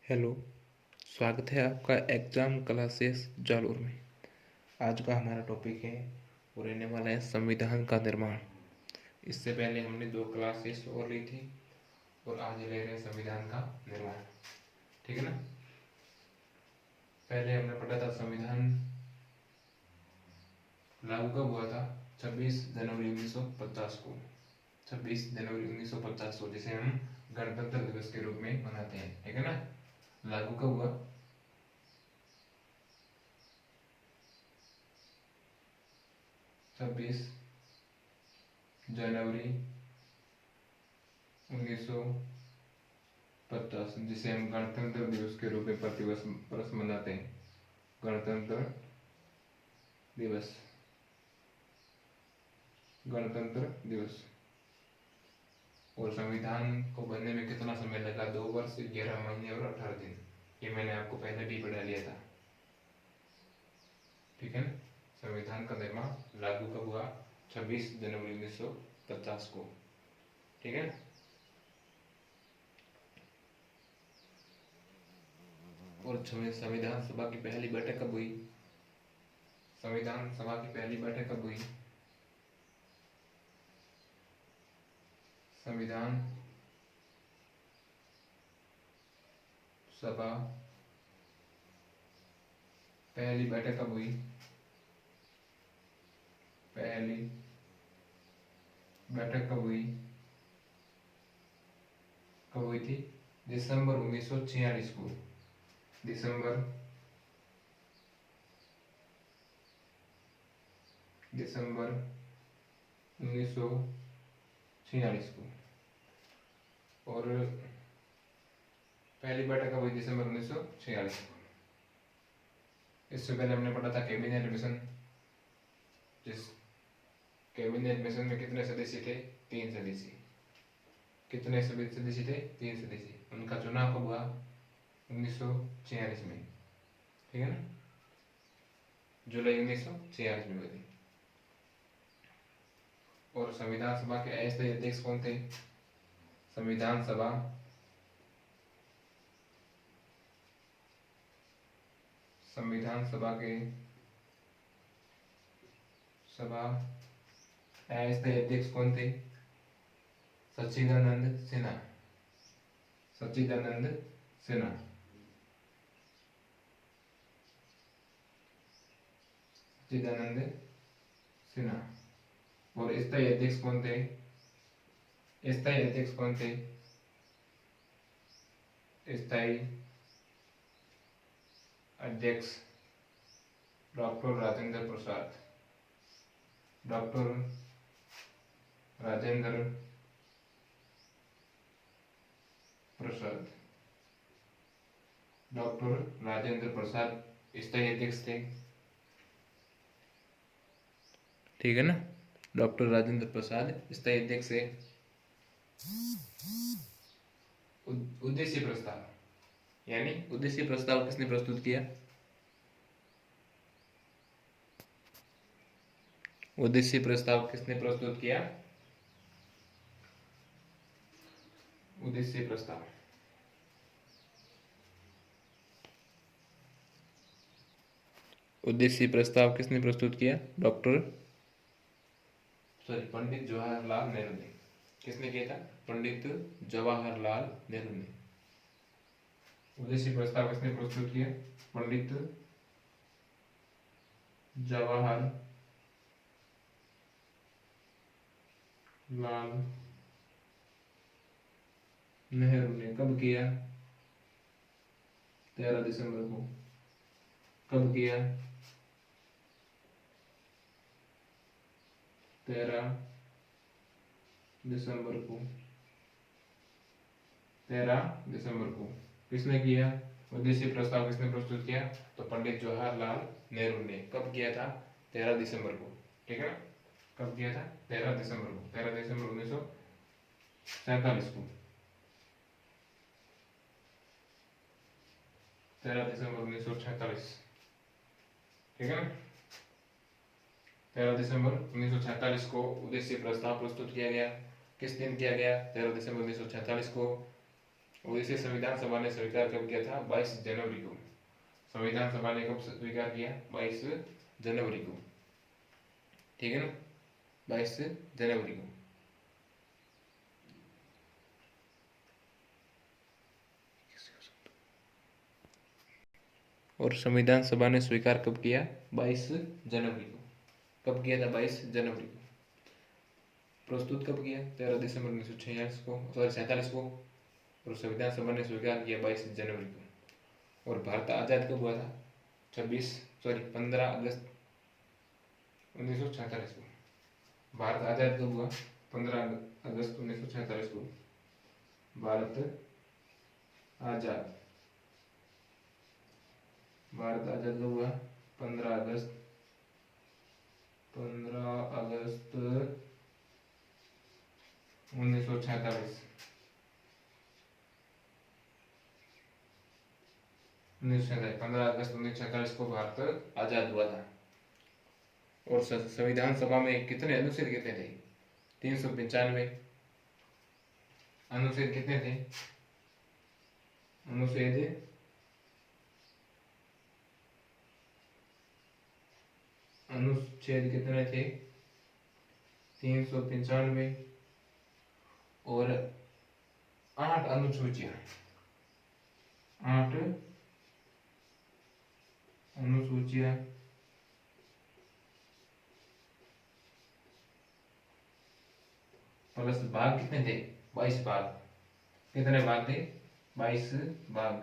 Hello. स्वागत है आपका एग्ज़ाम क्लासेस जालोर में। आज का हमारा टॉपिक है वो रहने वाला है संविधान का निर्माण। इससे पहले हमने 2 क्लासेस और ली थी और आज ले रहे हैं संविधान का निर्माण। ठीक है ना। पहले हमने पढ़ा था संविधान लागू कब हुआ था? 26 जनवरी 1950 को। 26 जनवरी 1950 को, जिसे हम गणतंत्र दिवस के रूप में मनाते हैं। ठीक है ना। लागू कब हुआ? 26 जनवरी 1950, जिसे हम गणतंत्र दिवस के रूप में प्रतिवर्ष मनाते हैं। गणतंत्र दिवस, गणतंत्र दिवस। और संविधान को बनने में कितना समय लगा? 2 वर्ष 11 महीने और 18 दिन। ये मैंने आपको पहले भी पढ़ा लिया था। ठीक है ना। संविधान का निर्माण लागू कब हुआ? 26 जनवरी 1950 को। ठीक है। और संविधान सभा की पहली बैठक कब हुई? संविधान सभा की पहली बैठक कब हुई? संविधान सभा पहली बैठक कब हुई? पहली बैठक कब हुई? कब हुई थी? दिसंबर 1946 को। दिसंबर 1946 को। और पहली बैठक कब हुई? दिसंबर 1946 को। इससे पहले हमने पढ़ा था कैबिनेट मिशन। जिस कैबिनेट मिशन में कितने सदस्य थे? 3 सदस्य। कितने सदस्य थे? 3 सदस्य। उनका चुनाव कब हुआ? 1946 में। ठीक है ना। जुलाई 1946 में हुई थी। और संविधान सभा के अस्थायी अध्यक्ष कौन थे? संविधान सभा के अस्थायी अध्यक्ष कौन थे? सच्चिदानंद सिन्हा। सच्चिदानंद सिन्हा। सच्चिदानंद सिन्हा। और स्थायी अध्यक्ष कौन थे? स्थायी अध्यक्ष कौन थे? स्थायी अध्यक्ष doctor Rajendra Prasad. Doctor Rajendra Prasad. Doctor Rajendra Prasad स्थायी अध्यक्ष थे। ठीक है ना। डॉक्टर राजेंद्र प्रसाद स्थायी अध्यक्ष है। उद्देश्य प्रस्ताव, यानी उद्देश्य प्रस्ताव किसने प्रस्तुत किया? उद्देश्य प्रस्ताव किसने प्रस्तुत किया? उद्देश्य प्रस्ताव किसने प्रस्तुत किया? पंडित जवाहरलाल नेहरू ने। किसने किया था? पंडित जवाहरलाल नेहरू ने। उद्देश्य प्रस्ताव किसने प्रस्तुत किया? पंडित जवाहरलाल नेहरू ने। कब किया? 13 दिसंबर को। कब किया? 13 दिसंबर को। 13 दिसंबर को। किसने किया? उद्देश्य प्रस्ताव किसने प्रस्तुत किया? तो पंडित जवाहरलाल नेहरू ने। कब किया था? 13 दिसंबर को। ठीक है ना। कब किया था? 13 दिसंबर को। 13 दिसंबर 1947 को। 13 दिसंबर 1946। ठीक है ना। 13 दिसंबर 1946 को उद्देश्य प्रस्ताव प्रस्तुत किया गया। किस दिन किया गया? 13 दिसंबर 1946 को। और इसे संविधान सभा ने स्वीकार कब किया था? 22 जनवरी को। संविधान सभा ने कब स्वीकार किया? 22 जनवरी को, ठीक है ना, 22 जनवरी को। और संविधान सभा ने स्वीकार कब किया? 22 जनवरी को। कब किया था? 22 जनवरी को। प्रस्तुत कब किया? 13 दिसंबर 1946 को, सॉरी 47 को। और संविधान सभा ने स्वीकार किया 22 जनवरी को। और भारत आज़ाद कब हुआ था? 15 अगस्त 1947 को। भारत आज़ाद कब हुआ? 15 अगस्त 1947 को भारत आज़ाद। भारत आज़ाद कब हुआ? 15 अगस्त 1947। 15 अगस्त 1947 को भारत आज़ाद हुआ था। और संविधान सभा में कितने अनुच्छेद कितने थे? 395 अनुच्छेद कितने थे? अनुच्छेद कितने थे? 395 और 8 अनुसूचियां। 8 अनुसूचियां प्लस भाग कितने थे? 22 भाग। कितने भाग थे? 22 भाग।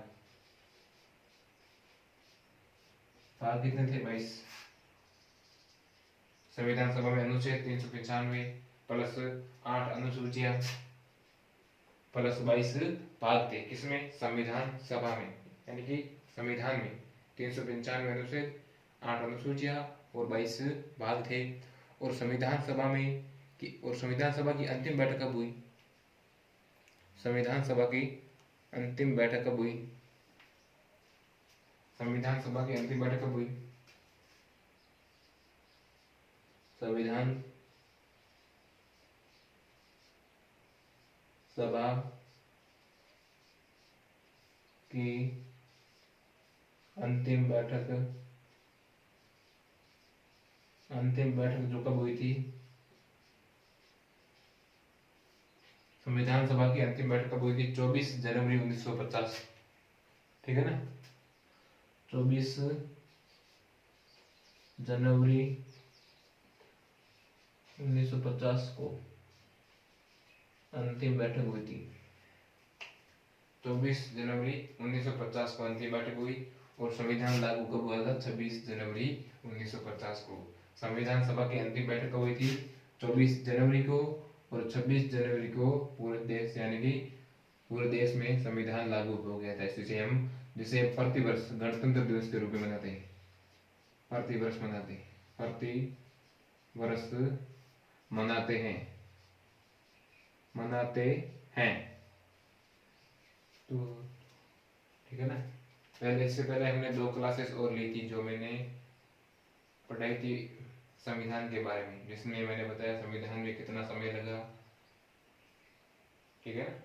भाग कितने थे? 22। संविधान सभा में अनुच्छेद 395 प्लस 8 अनुसूचियां प्लस 22 भाग थे। किसमें? संविधान सभा में, यानी कि संविधान में 395 अनुच्छेद, 8 अनुसूचियां और 22 भाग थे। और संविधान सभा की अंतिम बैठक कब हुई? संविधान सभा की अंतिम बैठक कब हुई? संविधान सभा की अंतिम बैठक कब हुई? संविधान सभा की अंतिम बैठक जो कब हुई थी? संविधान सभा की अंतिम बैठक कब हुई थी? 24 जनवरी 1950, ठीक है ना, 24 जनवरी 1950 को अंतिम बैठक हुई थी। 24 जनवरी 1950 को अंतिम बैठक हुई। और संविधान लागू कब हुआ था? 26 जनवरी 1950 को। संविधान सभा की अंतिम बैठक कब हुई थी? 24 जनवरी को। और 26 जनवरी को पूरे देश, यानी कि पूरे देश में संविधान लागू हो गया था। जिसे प्रतिवर्ष गणतंत्र दिवस के रूप में मनाते हैं। प्रतिवर्ष मनाते हैं। तो ठीक है ना। इससे पहले हमने 2 क्लासेस और ली थी जो मैंने पढ़ाई थी संविधान के बारे में, जिसमें मैंने बताया संविधान में कितना समय लगा, ठीक है ना।